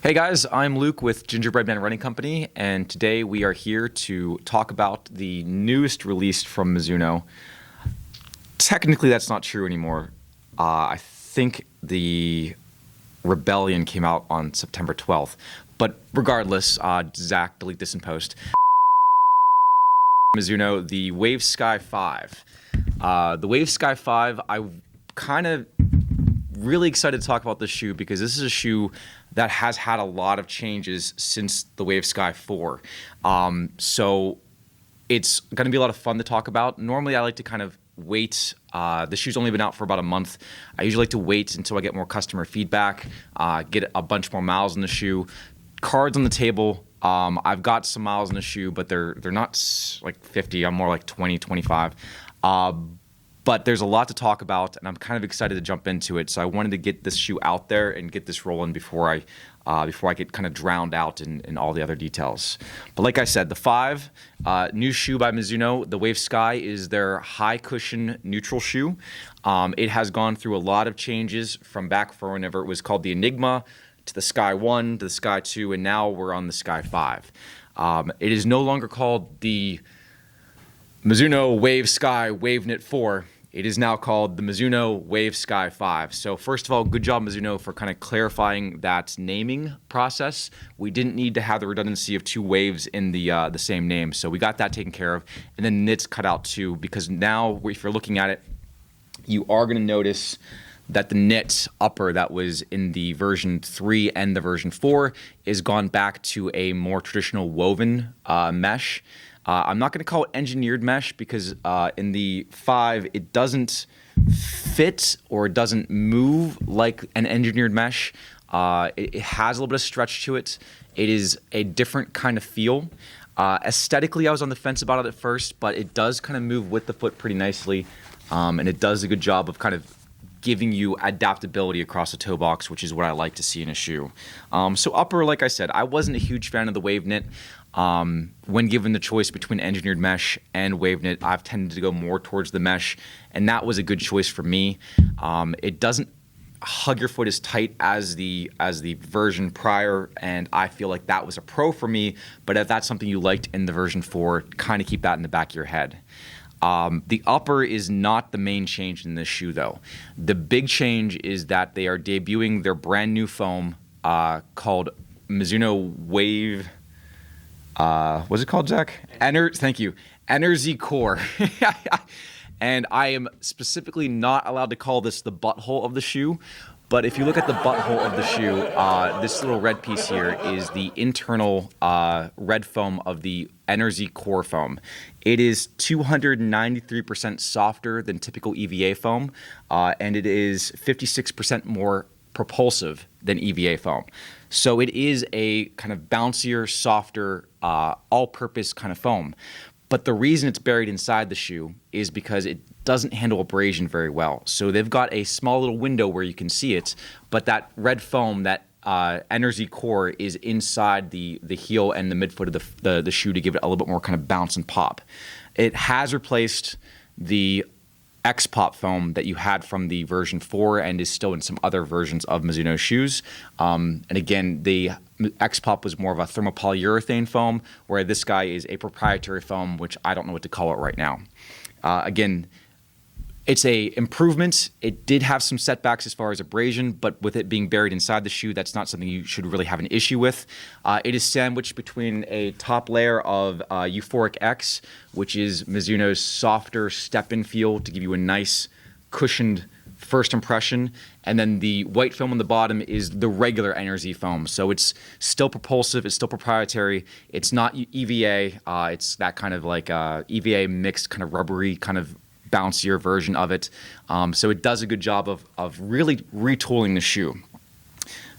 Hey guys, I'm Luke with Gingerbread Man Running Company, and today we are here to talk about the newest release from Mizuno. Technically, that's not true anymore. I think the Rebellion came out on September 12th, but regardless, Zach, delete this in post. Mizuno, the Wave Sky 5. The Wave Sky 5, I kind of really excited to talk about this shoe because this is a shoe that has had a lot of changes since the Wave Sky 4. So it's going to be a lot of fun to talk about. Normally, I like to kind of wait. The shoe's only been out for about a month. I usually like to wait until I get more customer feedback, get a bunch more miles in the shoe. Cards on the table. I've got some miles in the shoe, but they're not like 50. I'm more like 20, 25. But there's a lot to talk about, and I'm kind of excited to jump into it. So I wanted to get this shoe out there and get this rolling before I get kind of drowned out in all the other details. But like I said, the 5, new shoe by Mizuno, the Wave Sky, is their high cushion neutral shoe. It has gone through a lot of changes from back for whenever it was called the Enigma to the Sky 1 to the Sky 2, and now we're on the Sky 5. It is no longer called the Mizuno Wave Sky Wave Knit 4. It is now called the Mizuno Wave Sky 5. So first of all, good job, Mizuno, for kind of clarifying that naming process. We didn't need to have the redundancy of 2 waves in the same name, so we got that taken care of. And then knits cut out too, because now if you're looking at it, you are going to notice that the knit upper that was in the version 3 and the version 4 is gone back to a more traditional woven mesh. I'm not going to call it engineered mesh because in the 5, it doesn't fit or it doesn't move like an engineered mesh. It has a little bit of stretch to it. It is a different kind of feel. Aesthetically, I was on the fence about it at first, but it does kind of move with the foot pretty nicely, and it does a good job of kind of giving you adaptability across the toe box, which is what I like to see in a shoe. So upper, like I said, I wasn't a huge fan of the wave knit. When given the choice between engineered mesh and wave knit, I've tended to go more towards the mesh, and that was a good choice for me. It doesn't hug your foot as tight as the version prior, and I feel like that was a pro for me, but if that's something you liked in the version 4, kind of keep that in the back of your head. The upper is not the main change in this shoe, though. The big change is that they are debuting their brand new foam called Mizuno Wave. What's it called, Zach? Thank you. Energy Core. And I am specifically not allowed to call this the butthole of the shoe. But if you look at the butthole of the shoe, this little red piece here is the internal red foam of the Energy Core foam. It is 293% softer than typical EVA foam, and it is 56% more propulsive than EVA foam. So it is a kind of bouncier, softer, all-purpose kind of foam. But the reason it's buried inside the shoe is because it doesn't handle abrasion very well. So they've got a small little window where you can see it, but that red foam, that Energy Core, is inside the heel and the midfoot of the shoe to give it a little bit more kind of bounce and pop. It has replaced the X-Pop foam that you had from the version 4 and is still in some other versions of Mizuno shoes. And again, the X-Pop was more of a thermopolyurethane foam, where this guy is a proprietary foam, which I don't know what to call it right now. Again, it's a improvement. It did have some setbacks as far as abrasion, but with it being buried inside the shoe, that's not something you should really have an issue with. It is sandwiched between a top layer of Euphoric X, which is Mizuno's softer step-in feel to give you a nice cushioned first impression, and then the white foam on the bottom is the regular Energy foam. So it's still propulsive, it's still proprietary, it's not EVA, it's that kind of like EVA mixed kind of rubbery kind of bouncier version of it. So it does a good job of really retooling the shoe.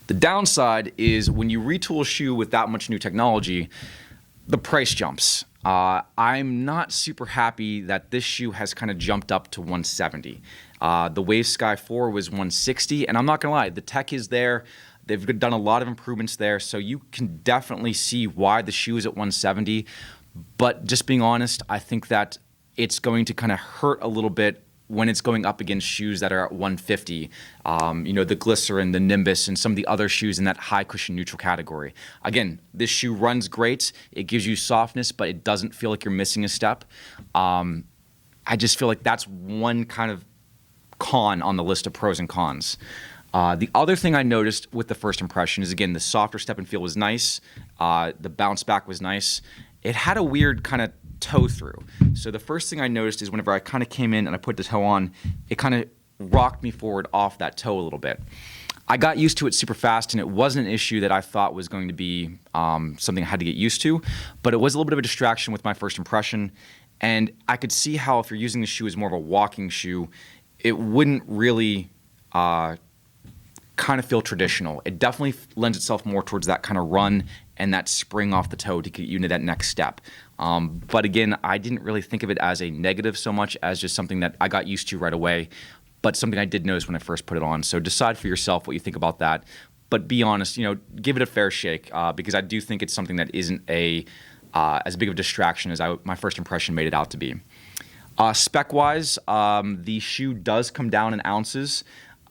The downside is when you retool a shoe with that much new technology, the price jumps. I'm not super happy that this shoe has kind of jumped up to $170. The Wave Sky 4 was $160, and I'm not gonna lie, the tech is there. They've done a lot of improvements there, so you can definitely see why the shoe is at $170. But just being honest, I think that it's going to kind of hurt a little bit when it's going up against shoes that are at 150, the Glycerin, the Nimbus, and some of the other shoes in that high cushion neutral category. Again, this shoe runs great. It gives you softness, but it doesn't feel like you're missing a step. I just feel like that's one kind of con on the list of pros and cons. The other thing I noticed with the first impression is, again, the softer step and feel was nice. The bounce back was nice. It had a weird kind of toe through. So the first thing I noticed is whenever I kind of came in and I put the toe on, it kind of rocked me forward off that toe a little bit. I got used to it super fast, and it wasn't an issue that I thought was going to be something I had to get used to, but it was a little bit of a distraction with my first impression. And I could see how if you're using the shoe as more of a walking shoe, it wouldn't really kind of feel traditional. It definitely lends itself more towards that kind of run and that spring off the toe to get you into that next step. But again, I didn't really think of it as a negative so much as just something that I got used to right away, but something I did notice when I first put it on. So decide for yourself what you think about that. But be honest, give it a fair shake, because I do think it's something that isn't as big of a distraction as my first impression made it out to be. Spec-wise, the shoe does come down in ounces.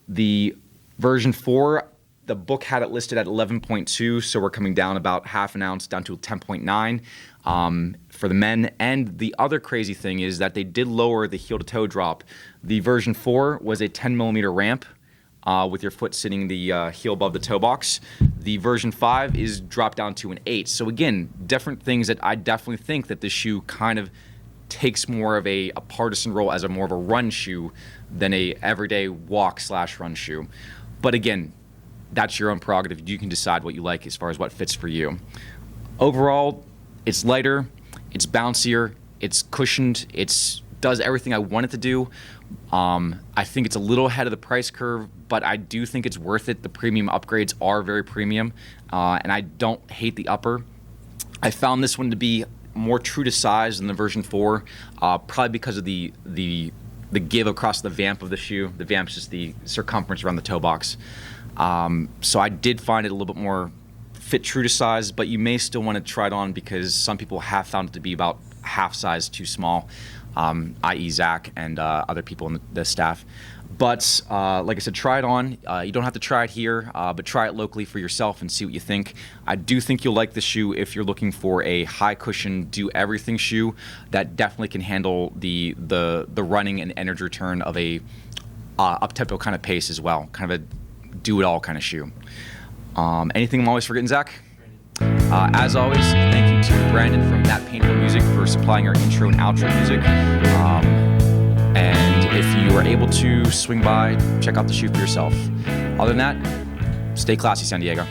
The version 4, the book had it listed at 11.2, so we're coming down about half an ounce, down to 10.9 for the men. And the other crazy thing is that they did lower the heel-to-toe drop. The version 4 was a 10-millimeter ramp with your foot sitting the heel above the toe box. The version 5 is dropped down to an 8. So again, different things that I definitely think that this shoe kind of takes more of a partisan role as more of a run shoe than a everyday walk/run shoe. But again, that's your own prerogative. You can decide what you like as far as what fits for you. Overall, it's lighter, it's bouncier, it's cushioned, it does everything I want it to do. I think it's a little ahead of the price curve, but I do think it's worth it. The premium upgrades are very premium, and I don't hate the upper. I found this one to be more true to size than the version 4, probably because of the give across the vamp of the shoe. The vamp's just the circumference around the toe box. So I did find it a little bit more fit true to size, but you may still want to try it on because some people have found it to be about half size too small, i.e. Zach and other people in the staff. But like I said, try it on. You don't have to try it here, but try it locally for yourself and see what you think. I do think you'll like the shoe if you're looking for a high cushion, do everything shoe that definitely can handle the running and energy return of a up-tempo kind of pace as well, kind of a do-it-all kind of shoe. Anything I'm always forgetting, Zach? As always, thank you to Brandon from That Painful Music for supplying our intro and outro music. And if you are able to swing by, check out the shoe for yourself. Other than that, stay classy, San Diego.